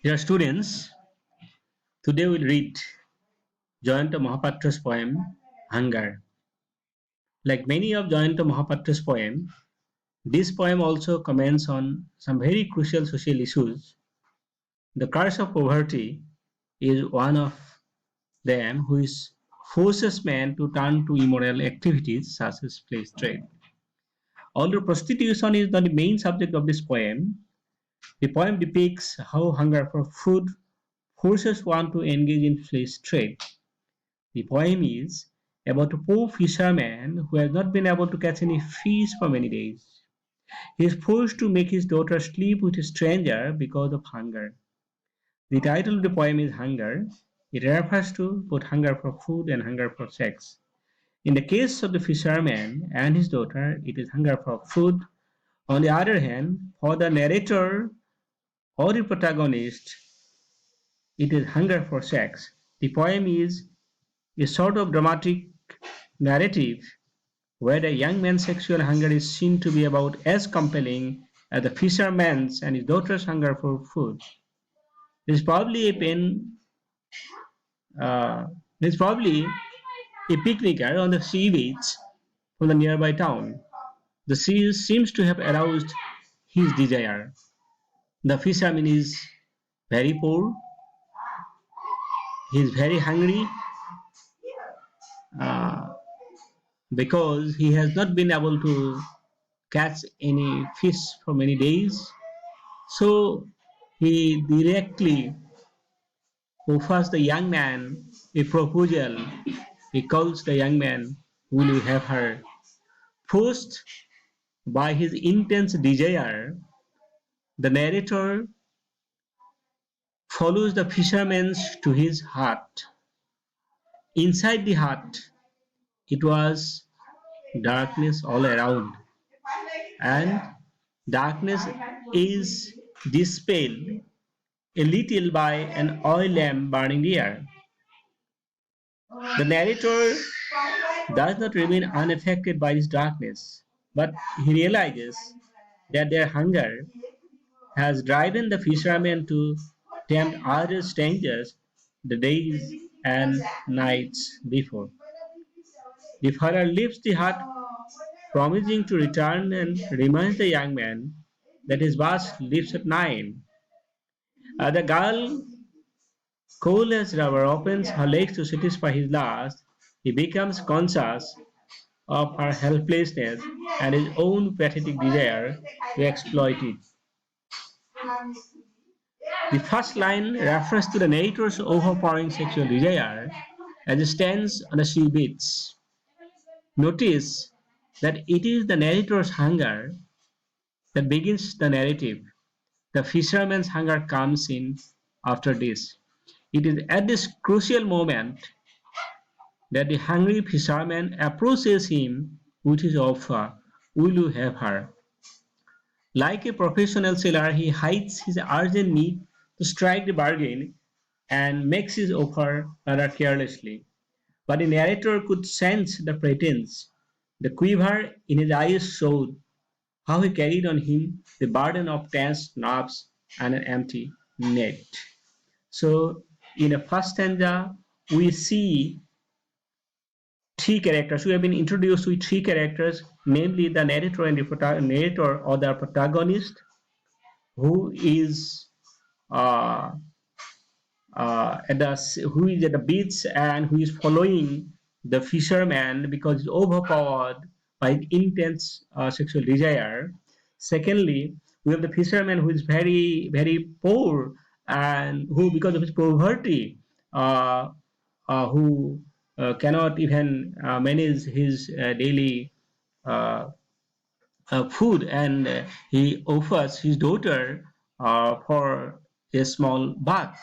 Dear students, today we'll read Jayanta Mahapatra's poem Hunger. Like many of Jayanta Mahapatra's poems, this poem also comments on some very crucial social issues. The curse of poverty is one of them which forces man to turn to immoral activities such as slave trade. Although prostitution is not the main subject of this poem, the poem depicts how hunger for food forces one to engage in slave trade. The poem is about a poor fisherman who has not been able to catch any fish for many days. He is forced to make his daughter sleep with a stranger because of hunger. The title of the poem is Hunger. It refers to both hunger for food and hunger for sex. In the case of the fisherman and his daughter, it is hunger for food. On the other hand, for the narrator or the protagonist, it is hunger for sex. The poem is a sort of dramatic narrative where the young man's sexual hunger is seen to be about as compelling as the fisherman's and his daughter's hunger for food. There's probably a pen, uh, there's probably a picnicker on the sea beach from the nearby town. The sea seems to have aroused his desire. The fisherman is very poor, he is very hungry uh, because he has not been able to catch any fish for many days. So he directly offers the young man a proposal. He calls the young man, will you have her? Forced by his intense desire, the narrator follows the fisherman to his hut. Inside the hut, it was darkness all around, and darkness is dispelled a little by an oil lamp burning there. The narrator does not remain unaffected by this darkness, but he realizes that their hunger has driven the fishermen to tempt other strangers the days and nights before. The father leaves the hut, promising to return, and reminds the young man that his boss leaves at 9. The girl, cold as rubber, opens her legs to satisfy his lust. He becomes conscious of her helplessness and his own pathetic desire to exploit it. The first line refers to the narrator's overpowering sexual desire as he stands on the sea beach. Notice that it is the narrator's hunger that begins the narrative. The fisherman's hunger comes in after this. It is at this crucial moment that the hungry fisherman approaches him with his offer, will you have her? Like a professional seller, he hides his urgent need to strike the bargain and makes his offer rather carelessly. But the narrator could sense the pretense. The quiver in his eyes showed how he carried on him the burden of tense nerves and an empty net. So, in the first stanza, we see three characters. We have been introduced with three characters, namely the narrator and the narrator or the protagonist, who is uh, who is at the beach and who is following the fisherman because he's overpowered by intense sexual desire. Secondly, we have the fisherman who is very very poor and who because of his poverty who cannot even manage his daily uh, food, and he offers his daughter for a small buck.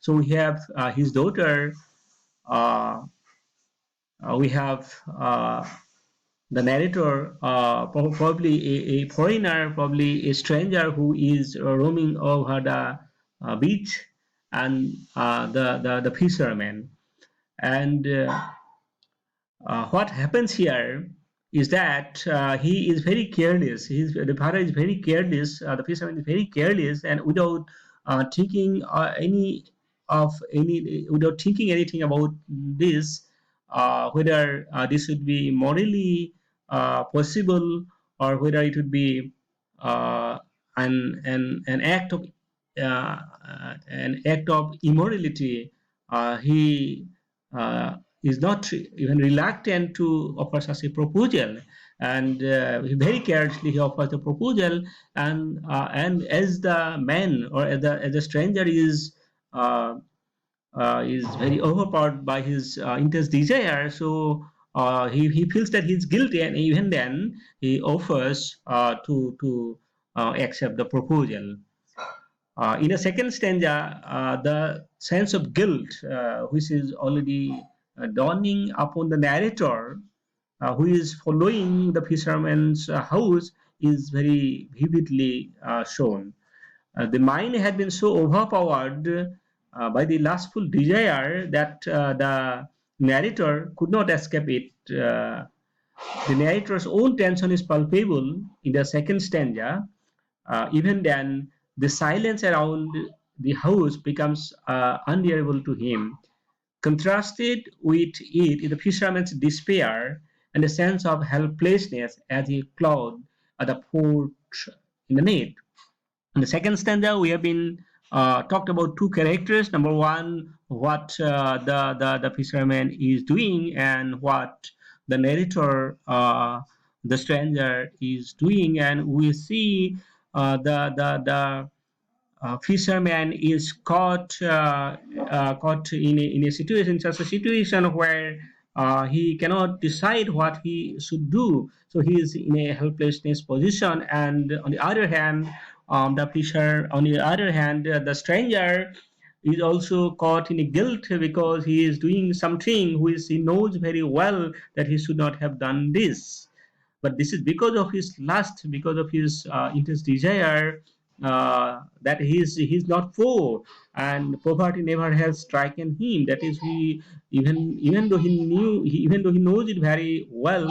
So we have his daughter, uh, we have the narrator, probably a foreigner, probably a stranger who is roaming over the beach, and the fisherman. And what happens here is that he is very careless. The father is very careless. The fisherman is very careless, and without thinking without thinking anything about this, whether this would be morally possible, or whether it would be uh, an act of immorality. He is not even reluctant to offer such a proposal, and very carelessly he offers the proposal, and as the man, or as the stranger uh, is very overpowered by his intense desire, so he feels that he's guilty, and even then he offers to accept the proposal. In a second stanza, the sense of guilt, which is already dawning upon the narrator, who is following the fisherman's house, is very vividly shown. The mind had been so overpowered by the lustful desire that the narrator could not escape it. The narrator's own tension is palpable in the second stanza. Even then, the silence around the house becomes unbearable to him. Contrasted with it is the fisherman's despair and a sense of helplessness as he clawed at the port in the net. In the second stanza, we have been talked about two characters. Number one, what the fisherman is doing, and what the narrator, the stranger, is doing, and we see the fisherman is caught in a situation, such a situation where he cannot decide what he should do. So he is in a helplessness position, and on the other hand, the stranger is also caught in a guilt because he is doing something which he knows very well that he should not have done this, but this is because of his lust, because of his intense desire, that he's not poor, and poverty never has striken him. That is, he, even though he knew, even though he knows it very well,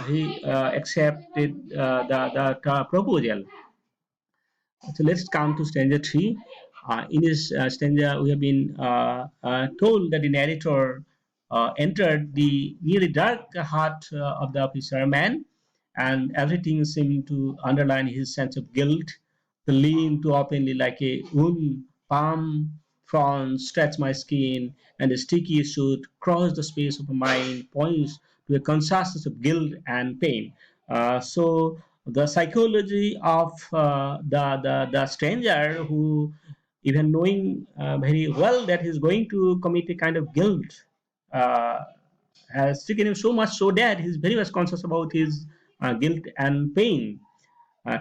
he accepted the proposal. So let's come to stanza 3. In this stanza, we have been told that the narrator entered the nearly dark heart of the fisherman, and everything seemed to underline his sense of guilt. The lean too openly like a wound, palm fronds stretch my skin, and the sticky suit cross the space of my mind points to a consciousness of guilt and pain. So the psychology of the stranger, who, even knowing very well that he's going to commit a kind of guilt, uh, has stricken him so much so that he's very much conscious about his guilt and pain.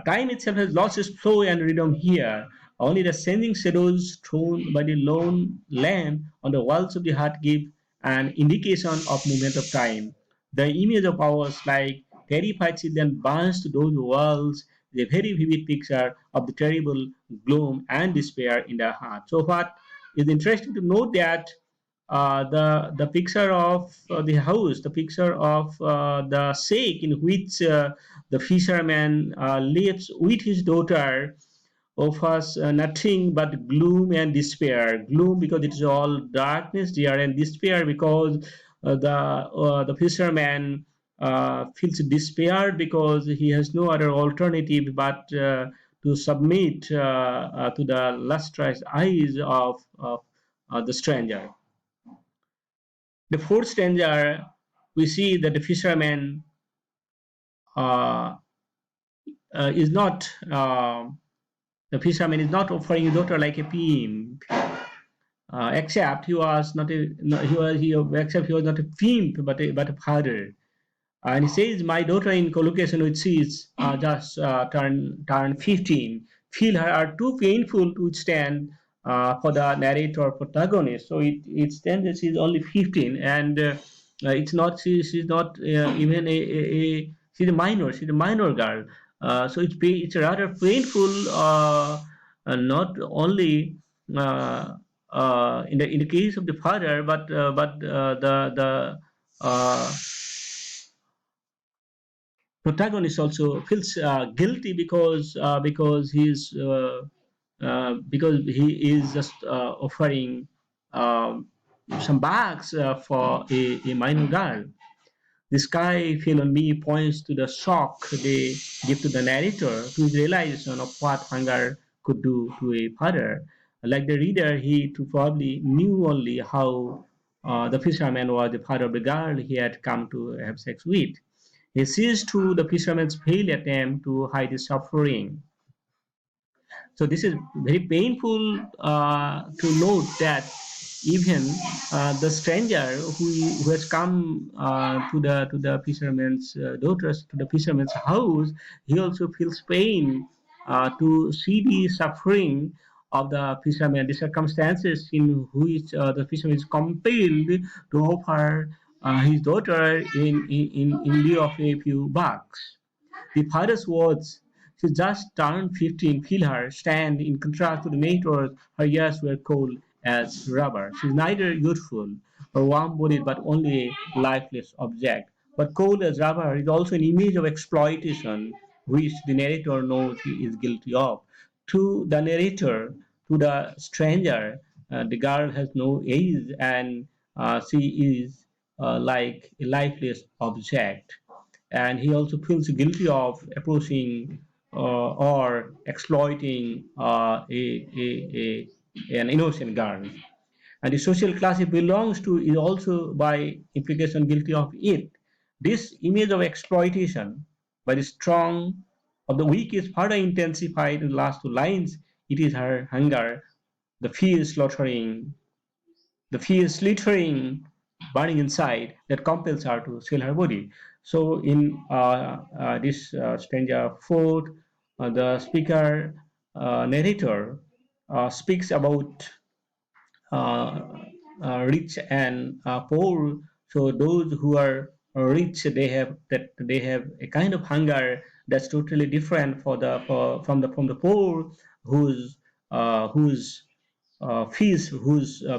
Time itself has lost its flow and rhythm here. Only the changing shadows thrown by the lone lamp on the walls of the heart give an indication of movement of time. The image of hours like terrified children burns to those walls is a very vivid picture of the terrible gloom and despair in the heart. So what is interesting to note that the picture of the house, the picture of the sake in which the fisherman lives with his daughter, offers nothing but gloom and despair. Gloom because it is all darkness there, and despair because the fisherman feels despair because he has no other alternative but to submit to the lustrous eyes of the stranger. The fourth stanza, we see that the fisherman uh, is not the fisherman is not offering his daughter like a pimp, except he was not a no, except he was not a pimp but a father. And he says, "My daughter in collocation with she's just turned 15. Feel her are too painful to withstand for the narrator protagonist. So it stands that she's only 15, and it's not she's not even she's a minor. She's a minor girl. So it's rather painful. Not only uh, in the case of the father, but the protagonist also feels guilty because he's because he is just offering um, some bags for a minor girl. The sky fell on me points to the shock they give to the narrator, to his realization of what hunger could do to a father. Like the reader, he too probably knew only how the fisherman was the father of the girl he had come to have sex with. He sees through the fisherman's failed attempt to hide his suffering. So this is very painful to note that even the stranger who has come to the fisherman's daughters to the fisherman's house, he also feels pain to see the suffering of the fisherman, the circumstances in which the fisherman is compelled to offer his daughter in lieu of a few bucks. The father's words, "She just turned 15, feel her," stand in contrast to the narrator's, "Her years were cold as rubber." She is neither youthful or warm-bodied, but only a lifeless object. But cold as rubber is also an image of exploitation, which the narrator knows he is guilty of. To the narrator, to the stranger, the girl has no age, and she is like a lifeless object, and he also feels guilty of approaching or exploiting an innocent girl. And the social class he belongs to is also by implication guilty of it. This image of exploitation by the strong of the weak is further intensified in the last two lines. It is her hunger, the fierce slaughtering, the fierce slithering burning inside that compels her to sell her body. So in this stanza 4, the speaker narrator speaks about uh, rich and poor. So those who are rich, they have a kind of hunger that's totally different from the poor, whose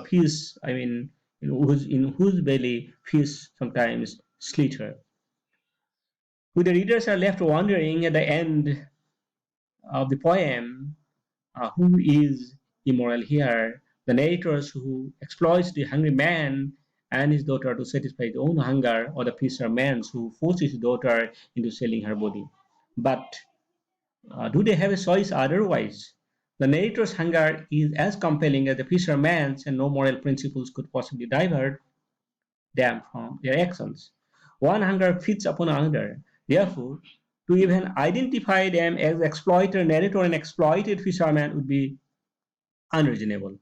feast, I mean, in whose belly feast sometimes slither. Who the readers are left wondering at the end of the poem, who is immoral here? The narrators who exploits the hungry man and his daughter to satisfy his own hunger, or the fisherman who forces his daughter into selling her body. But do they have a choice otherwise? The narrator's hunger is as compelling as the fisherman's, and no moral principles could possibly divert them from their actions. One hunger feeds upon another. Therefore, to even identify them as exploiter, narrator, and exploited fisherman would be unreasonable.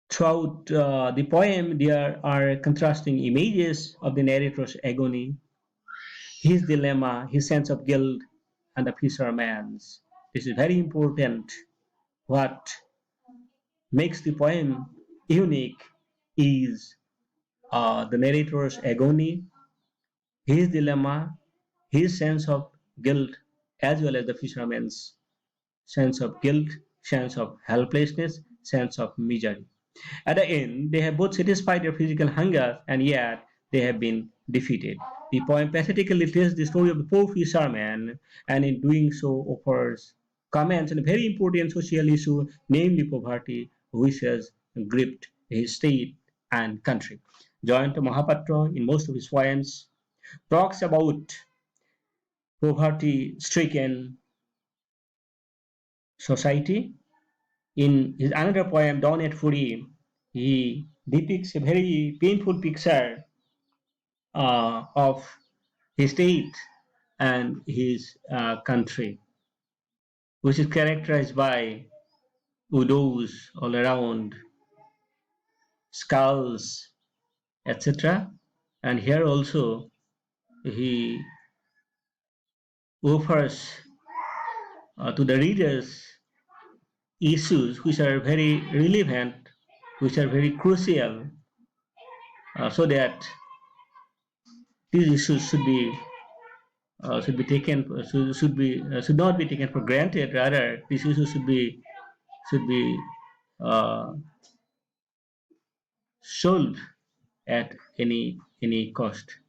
Throughout the poem, there are contrasting images of the narrator's agony, his dilemma, his sense of guilt, and the fisherman's. This is very important. What makes the poem unique is the narrator's agony, his dilemma, his sense of guilt, as well as the fisherman's sense of guilt, sense of helplessness, sense of misery. At the end, they have both satisfied their physical hunger, and yet they have been defeated. The poem pathetically tells the story of the poor fisherman, and in doing so offers comments on a very important social issue, namely poverty, which has gripped his state and country. Jayanta Mahapatra, in most of his poems, talks about poverty-stricken society. In his another poem, Dawn at Fury, he depicts a very painful picture of his state and his country, which is characterized by widows all around, skulls, etc. And here also he offers to the readers issues which are very relevant, which are very crucial, so that these issues should be taken should not be taken for granted. Rather, these issues should be uh, solved at any cost.